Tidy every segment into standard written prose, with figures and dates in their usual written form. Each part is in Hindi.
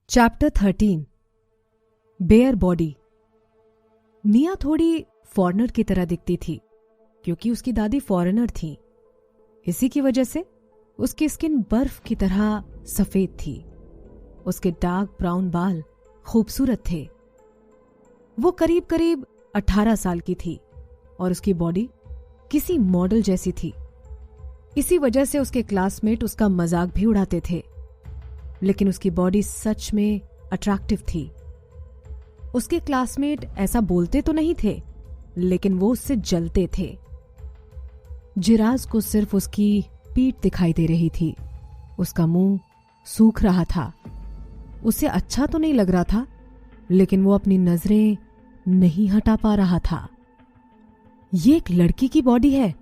Chapter 13 bear body. निया थोड़ी फॉरेनर की तरह दिखती थी क्योंकि उसकी दादी फॉरेनर थी। इसी की वजह से उसकी स्किन बर्फ की तरह सफेद थी। उसके डार्क ब्राउन बाल खूबसूरत थे। वो करीब करीब 18 साल की थी और उसकी बॉडी किसी मॉडल जैसी थी। इसी वजह से उसके क्लासमेट उसका मजाक भी उड़ाते थे। लेकिन उसकी बॉडी सच में अट्रैक्टिव थी। उसके क्लासमेट ऐसा बोलते तो नहीं थे, लेकिन वो उससे जलते थे। जिराज को सिर्फ उसकी पीठ दिखाई दे रही थी। उसका मुंह सूख रहा था। उसे अच्छा तो नहीं लग रहा था, लेकिन वो अपनी नजरें नहीं हटा पा रहा था। ये एक लड़की की बॉडी है।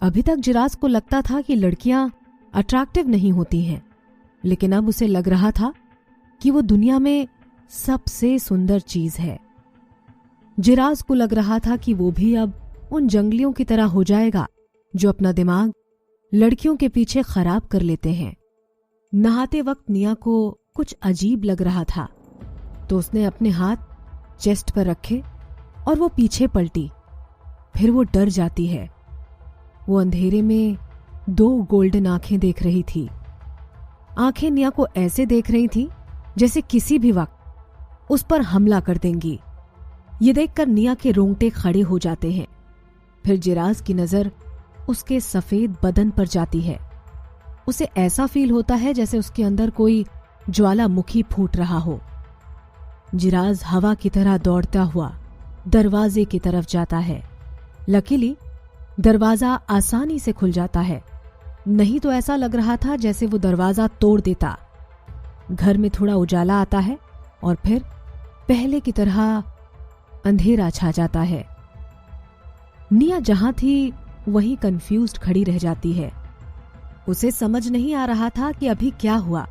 अभी तक जिराज को लगता था कि लड़कियां अट्रैक्टिव नहीं होती हैं, लेकिन अब उसे लग रहा था कि वो दुनिया में सबसे सुंदर चीज है। जिराज को लग रहा था कि वो भी अब उन जंगलियों की तरह हो जाएगा जो अपना दिमाग लड़कियों के पीछे खराब कर लेते हैं। नहाते वक्त निया को कुछ अजीब लग रहा था, तो उसने अपने हाथ चेस्ट पर रखे और वो पीछे पलटी। फिर वो डर जाती है। वो अंधेरे में 2 गोल्डन आंखें देख रही थी। आंखें निया को ऐसे देख रही थी जैसे किसी भी वक्त उस पर हमला कर देंगी। ये देखकर निया के रोंगटे खड़े हो जाते हैं। फिर जिराज की नजर उसके सफेद बदन पर जाती है। उसे ऐसा फील होता है जैसे उसके अंदर कोई ज्वालामुखी फूट रहा हो। जिराज हवा की तरह दौड़ता हुआ दरवाजे की तरफ जाता है। लकीली दरवाजा आसानी से खुल जाता है, नहीं तो ऐसा लग रहा था जैसे वो दरवाजा तोड़ देता। घर में थोड़ा उजाला आता है और फिर पहले की तरह अंधेरा छा जाता है। निया जहां थी वहीं कंफ्यूज्ड खड़ी रह जाती है। उसे समझ नहीं आ रहा था कि अभी क्या हुआ।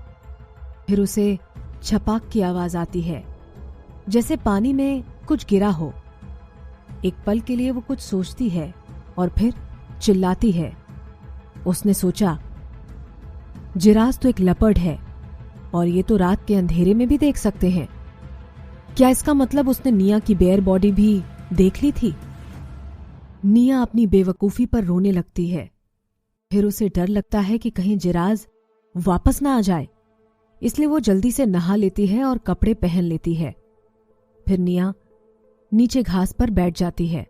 फिर उसे छपाक की आवाज आती है, जैसे पानी में कुछ गिरा हो। एक पल के लिए वो कुछ सोचती है और फिर चिल्लाती है। उसने सोचा, जिराज तो एक लपड़ है और ये तो रात के अंधेरे में भी देख सकते हैं। क्या इसका मतलब उसने निया की बेयर बॉडी भी देख ली थी? निया अपनी बेवकूफी पर रोने लगती है। फिर उसे डर लगता है कि कहीं जिराज वापस ना आ जाए, इसलिए वो जल्दी से नहा लेती है और कपड़े पहन लेती है। फिर निया नीचे घास पर बैठ जाती है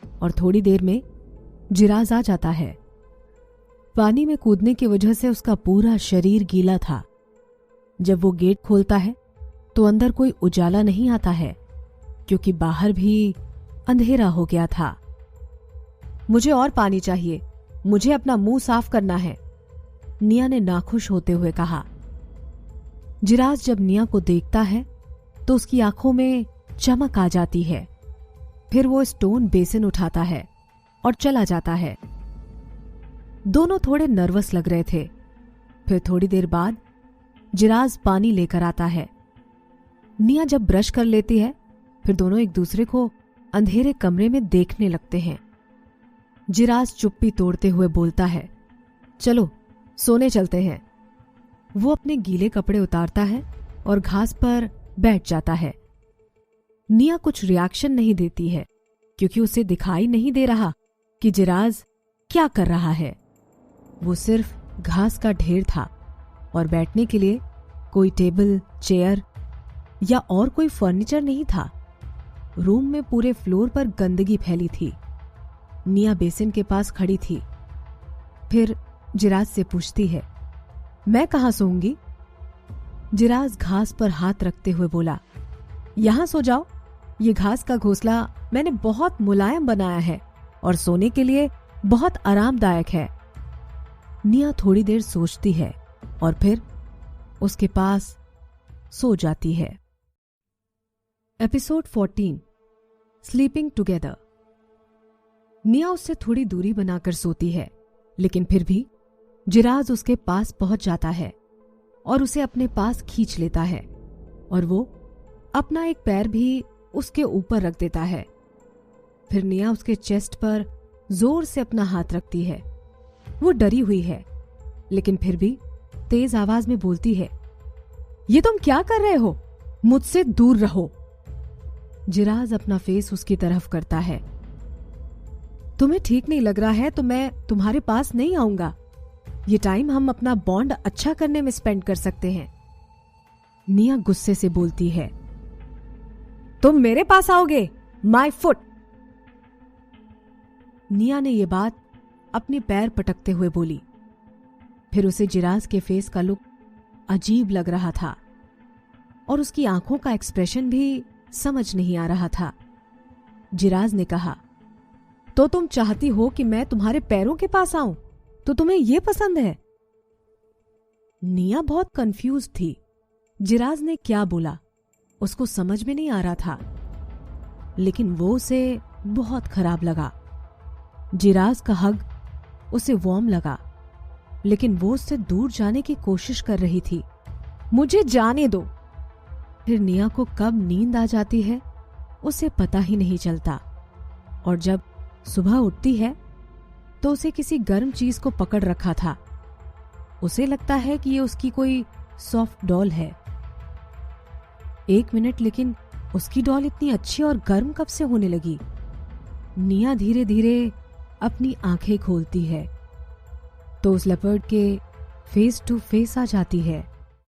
और थोड़ी देर में जिराज आ जाता है। पानी में कूदने की वजह से उसका पूरा शरीर गीला था। जब वो गेट खोलता है तो अंदर कोई उजाला नहीं आता है, क्योंकि बाहर भी अंधेरा हो गया था। मुझे और पानी चाहिए, मुझे अपना मुंह साफ करना है, निया ने नाखुश होते हुए कहा। जिराज जब निया को देखता है तो उसकी आंखों में चमक आ जाती है। फिर वो स्टोन बेसिन उठाता है और चला जाता है। दोनों थोड़े नर्वस लग रहे थे। फिर थोड़ी देर बाद जिराज पानी लेकर आता है। निया जब ब्रश कर लेती है, फिर दोनों एक दूसरे को अंधेरे कमरे में देखने लगते हैं। जिराज चुप्पी तोड़ते हुए बोलता है, चलो सोने चलते हैं। वो अपने गीले कपड़े उतारता है और घास पर बैठ जाता है। निया कुछ रिएक्शन नहीं देती है, क्योंकि उसे दिखाई नहीं दे रहा कि जिराज क्या कर रहा है। वो सिर्फ घास का ढेर था और बैठने के लिए कोई टेबल, चेयर या और कोई फर्नीचर नहीं था। रूम में पूरे फ्लोर पर गंदगी फैली थी। निया बेसिन के पास खड़ी थी। फिर जिराज से पूछती है, मैं कहाँ सोऊंगी? जिराज घास पर हाथ रखते हुए बोला, यहां सो जाओ। ये घास का घोंसला मैंने बहुत मुलायम बनाया है और सोने के लिए बहुत आरामदायक है। निया थोड़ी देर सोचती है और फिर उसके पास सो जाती है। Episode 14 sleeping together. निया उससे थोड़ी दूरी बनाकर सोती है, लेकिन फिर भी जिराज उसके पास पहुंच जाता है और उसे अपने पास खींच लेता है और वो अपना एक पैर भी उसके ऊपर रख देता है। फिर निया उसके चेस्ट पर जोर से अपना हाथ रखती है। वो डरी हुई है, लेकिन फिर भी तेज आवाज में बोलती है, ये तुम क्या कर रहे हो? मुझसे दूर रहो। जिराज अपना फेस उसकी तरफ करता है। तुम्हें ठीक नहीं लग रहा है तो मैं तुम्हारे पास नहीं आऊंगा। ये टाइम हम अपना बॉन्ड अच्छा करने में स्पेंड कर सकते हैं। निया गुस्से से बोलती है। तुम मेरे पास आओगे? My foot. निया ने यह बात अपने पैर पटकते हुए बोली। फिर उसे जिराज के फेस का लुक अजीब लग रहा था और उसकी आंखों का एक्सप्रेशन भी समझ नहीं आ रहा था। जिराज ने कहा, तो तुम चाहती हो कि मैं तुम्हारे पैरों के पास आऊं? तो तुम्हें यह पसंद है? निया बहुत कंफ्यूज थी। जिराज ने क्या बोला उसको समझ में नहीं आ रहा था, लेकिन वो उसे बहुत खराब लगा। जिराज का हग उसे वार्म लगा, लेकिन वो उससे दूर जाने की कोशिश कर रही थी। मुझे जाने दो। फिर निया को कब नींद आ जाती है उसे पता ही नहीं चलता, और जब सुबह उठती है तो उसे किसी गर्म चीज को पकड़ रखा था। उसे लगता है कि ये उसकी कोई सॉफ्ट डॉल है। 1 मिनट, लेकिन उसकी डॉल इतनी अच्छी और गर्म कब से होने लगी? निया धीरे धीरे अपनी आंखें खोलती है तो उस लेपर्ड के फेस टू फेस आ जाती है।